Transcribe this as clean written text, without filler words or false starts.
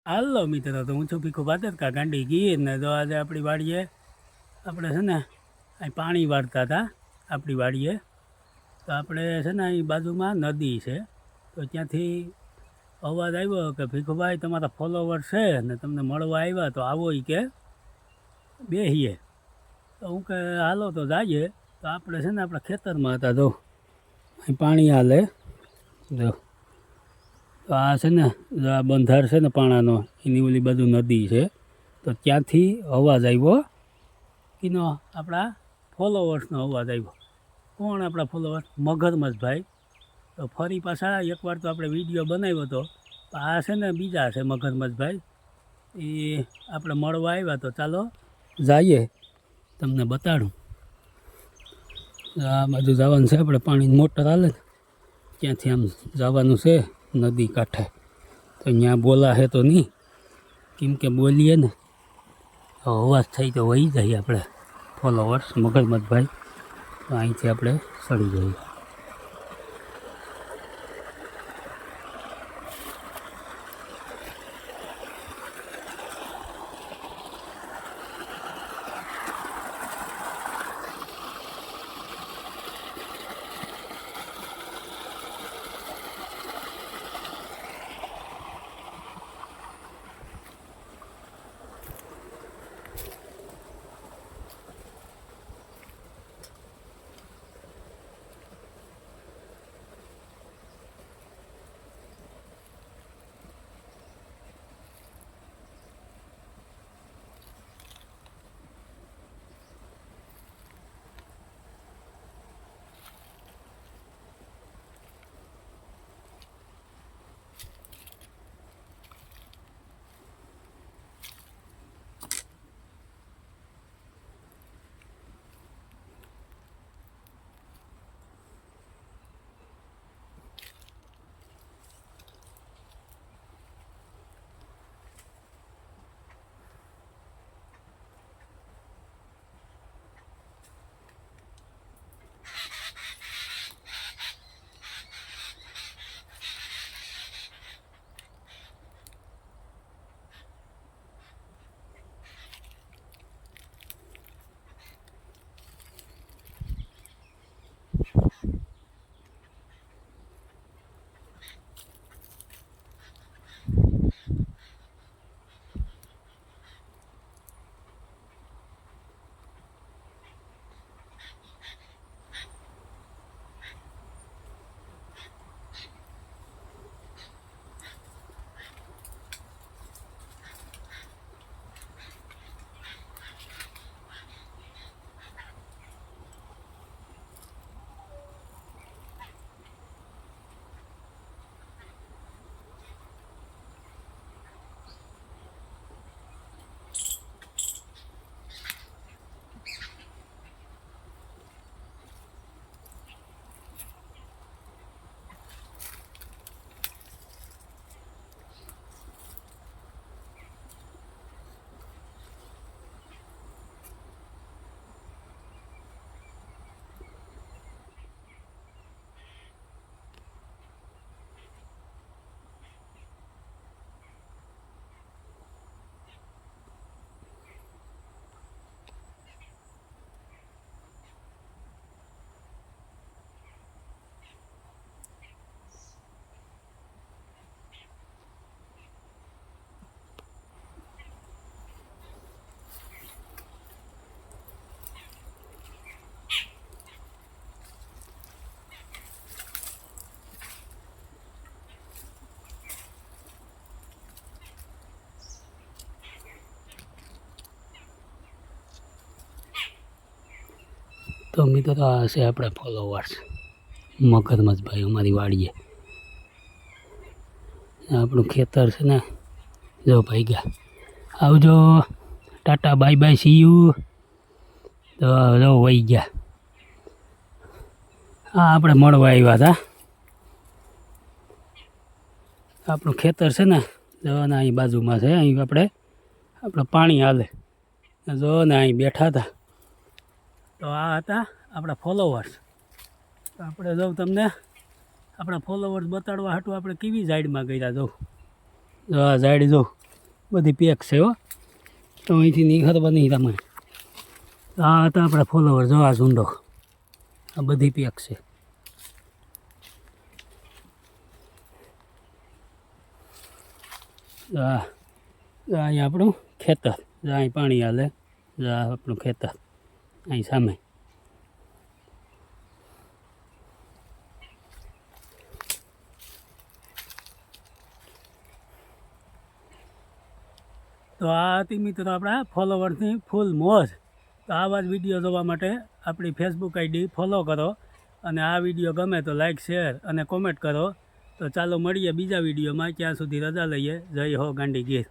હાલો મિત્રો, તો હું છું ભીખુ ભાતરકા ગાંડી ગીર ને. તો આજે આપણી વાડીએ આપણે છે ને અહીં પાણી વાળતા હતા આપણી વાડીએ. તો આપણે છે ને અહીં બાજુમાં નદી છે, તો ત્યાંથી અવાજ આવ્યો કે ભીખુભાઈ તમારા ફોલોવર છે ને તમને મળવા આવ્યા, તો આવો એ કે બેહીએ. તો હું કે હાલો તો જઈએ. તો આપણે છે ને આપણા ખેતરમાં હતા, તો અહીં પાણી હાલે જો. તો આ છે ને આ બંધાર છે ને પાણાનો, એની ઓલી બાજુ નદી છે. તો ત્યાંથી અવાજ આવ્યો એનો, આપણા ફોલોવર્સનો અવાજ આવ્યો. કોણ આપણા ફોલોવર્સ? મગરમચભાઈ. તો ફરી પાછા એકવાર તો આપણે વિડીયો બનાવ્યો હતો, આ છે ને બીજા છે મગરમચભાઈ, એ આપણે મળવા આવ્યા. તો ચાલો જઈએ, તમને બતાડું. આ બાજુ જવાનું છે આપણે, પાણીની મોટર હાલે ને ત્યાંથી આમ જવાનું છે નદી કાંઠે. તો અહીંયા બોલા છે તો નહીં, કેમ કે બોલીએ ને તો અવાજ થઈ તો વહી જઈએ આપણે ફોલોવર્સ મગરમચભાઈ. તો અહીંથી આપણે ચડી જઈએ. તો મિત્રો તો આ છે આપણે ફોલોવર્સ મગરમચભાઈ અમારી વાડીએ. આપણું ખેતર છે ને, જો ભાઈ ગયા. આવજો, Tata bye bye see you. તો જો વહી ગયા. હા, આપણે મળવા આવ્યા હતા. આપણું ખેતર છે ને, જો ને અહીં બાજુમાં છે. અહીં આપણે પાણી હાલે, જો ને અહીં બેઠા હતા. તો આ હતા આપણા ફોલોવર્સ. તો આપણે જો તમને આપણા ફોલોવર્સ બતાડવા હાટું આપણે કેવી ઝાડમાં ગયા. જો આ ઝાડ જો બધી પેક છે હો, તો અહીંથી નીકળવા નહીં તમે. આ હતા આપણા ફોલોવર, જો આ ઝુંડો, આ બધી પેક છે. અહીંયા આપણું ખેતર, અહીં પાણી હાલે, આ આપણું ખેતર અહીં સામે. તો આ હતી મિત્રો આપણા ફોલોવર્સની ફૂલ મોજ. તો આવા જ વિડીયો જોવા માટે આપણી ફેસબુક આઈડી ફોલો કરો, અને આ વિડીયો ગમે તો લાઇક, શેર અને કોમેન્ટ કરો. તો ચાલો મળીએ બીજા વિડીયોમાં, ત્યાં સુધી રજા લઈએ. જય હો ગાંડી ગીર.